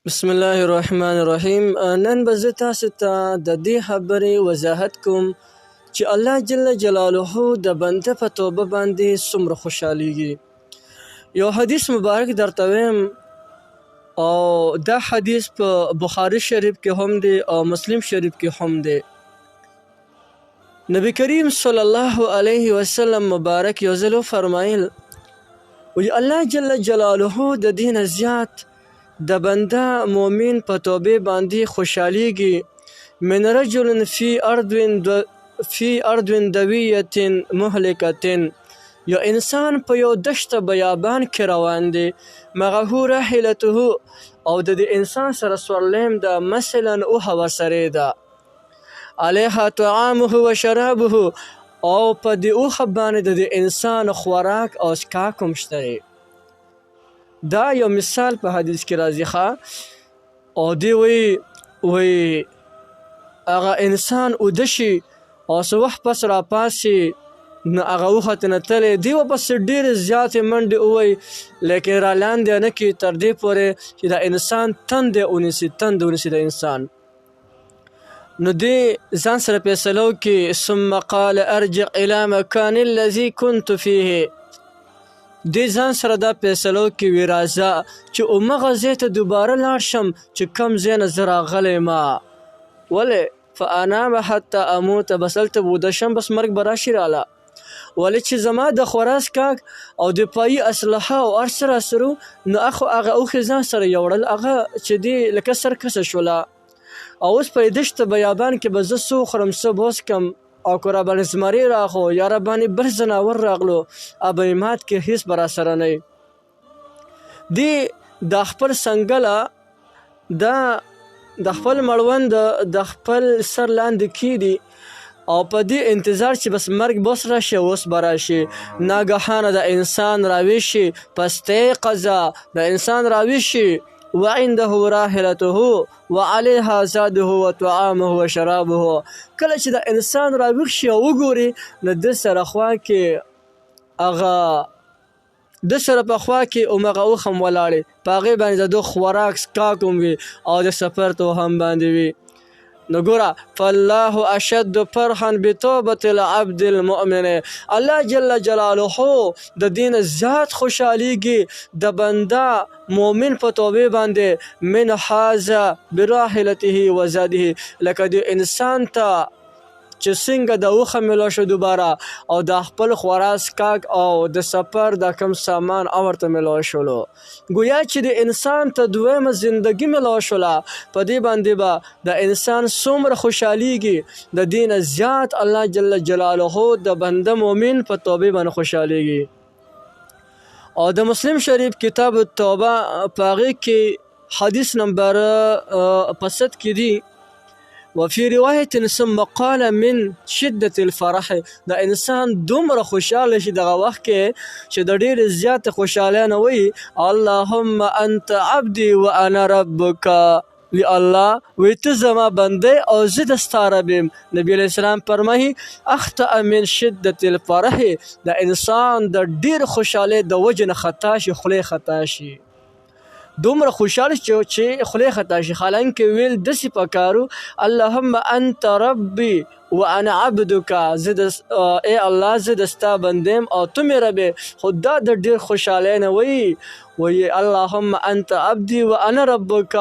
بسم الله الرحمن الرحیم. نن به زه تاسو ته د دې خبرې وضاحت کوم چې الله جل جلاله د بنده په توبه باندې څومره خوشحالیږي. یو حدیث مبارک درته وایم او دا حدیث په بخاري شریف کې هم دی او مسلم شریف کې هم دی. نبی کریم صلی الله علیه وسلم مبارک یو ځل فرمایل وی الله جل جلاله د دین زیات د بنده مؤمن په توبه باندې خوشحالیږي من رجل فی ارض دویة مهلکة. یو انسان په یو دشته بیابان کې روان دی معه راحلته او د دې انسان سره سورلیم ده مثلا اوښه ورسره ده علیها طعامه و شرابه او په دې اوښه باندې د دې انسان خوراک او څښاک هم شته. دا یو مثال په حدیث کې راځي ښه او دی وی هغه انسان اوده شي او څه وخت پس راپاسي نو هغه اوښه ترنه تللی دی ورپسې ډېرې زیاتې منډې ووایي لیکن را لاندې نه کړي تر دې پورې چې دا انسان تند ونیسي د انسان. نو دی ځان سره فیصله وکړي ثم قال ارجع الى مکان الذي كنت فيه. دی ځان سره دا فیصله وکړي وی راځه چې همغه ځای ته دوباره لاړ شم چې کوم ځای نه زه راغلی ما ولې فانام حتی اموت بس هلته به وده شم بس مرګ به راشي راله ولې چې زما د خوراک کاک او د پایي اسلحه او هر څه راسره نو هغه اوښې ځان سره یوړل هغه چې دی لکه سرکسه شوله او اوس په دشته بیابان کې به زه څه وخورم څه به وڅښم او که راباندې زمري راغو یا راباندې بل ځناور راغلو ابیمات کې هیڅ به راسره نه وي. دی دا خپل سنګله دا د خپل مړوند د خپل سر لاندې کیدي او په دې انتظار چې بس مرګ بس راشي اوس به راشي. ناګهانه د انسان راویشي فاستيقظ د انسان راویشي وعنده راحلته وعليها زاده وطعامه وشرابه. کله چې د انسان راویښ شي او وګوري نو د سره خوا کې هغه د سره په خوا کې همغه اوښ هم ولاړې په هغې باندې د ده خوراک څښاک هم وي او د سفر تو هم باندې وي. نو ګوره فالله اشد فرحا بتوبة العبد المؤمن. الله جل جلاله د دین زیات خوشحالیږي د بنده مؤمن په توبې باندې من حاز براحلته وزاده لکه د انسان ته چې څنګه د اوښه میلاو شو دوباره او د خپل خوراک څښاک او د سفر د کم سامان او ورته میلاو شولو ګویا چې د انسان ته دویمه زندګي میلاو شوله په دې باندې به د انسان څومره خوشحالیږي د دې نه زیات الله جل جلاله د بنده مؤمن په توبې باندې خوشحالیږي. او د مسلم شریف کتاب التوبه په هغې کې حدیث نمبر 65 کې دی وفي رواية ثم قال من شدة الفرح. د انسان دومره خوشاله شي دغه وخت کې چې د ډېرې زیاتې خوشحالۍ نه وایي اللهم انت عبدي وانا ربك. وی الله وی ته زما بنده او زه د ستا رب یم. نبی علیه السلام فرمایي اخطأ من شدة الفرح. د انسان د ډېر خوشحالۍ د وجې نه خطا شي خولې خطا شي دومره خوشحال چې خولې خطا شي حالانکه ویل داسې پکارو اللهم انت ربي وانا عبدك. ای الله زه د ستا بنده یم او ته مې رب یې. خو دا د ډېر خوشحالۍ نه وایي اللهم انت عبدي وانا ربك.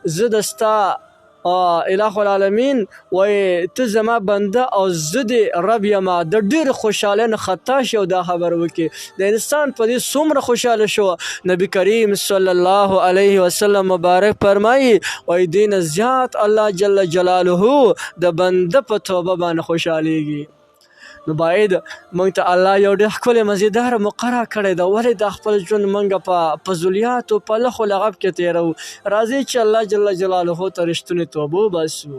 زه د ستا اله العالمین وایي ته زما بنده او زه د رب یمه. د ډېر خوشحالۍ نه خطا شي او دا خبره وکړي د انسان په دې څومره خوشحاله شو. نبی کریم صلی الله علیه وسلم مبارک فرمایي وایي دې نه زیات الله جل جلاله د بنده په توبه باندې خوشحالیږي. نو باید موږ ته الله یو ډېر ښکلی مزیداره مقرره کړی ده ولې دا خپل ژوند موږ په فضولیاتو په لخو لغب کې تېروو. راځئ چې الله جل جلاله ته رښتونې توبه وباسو.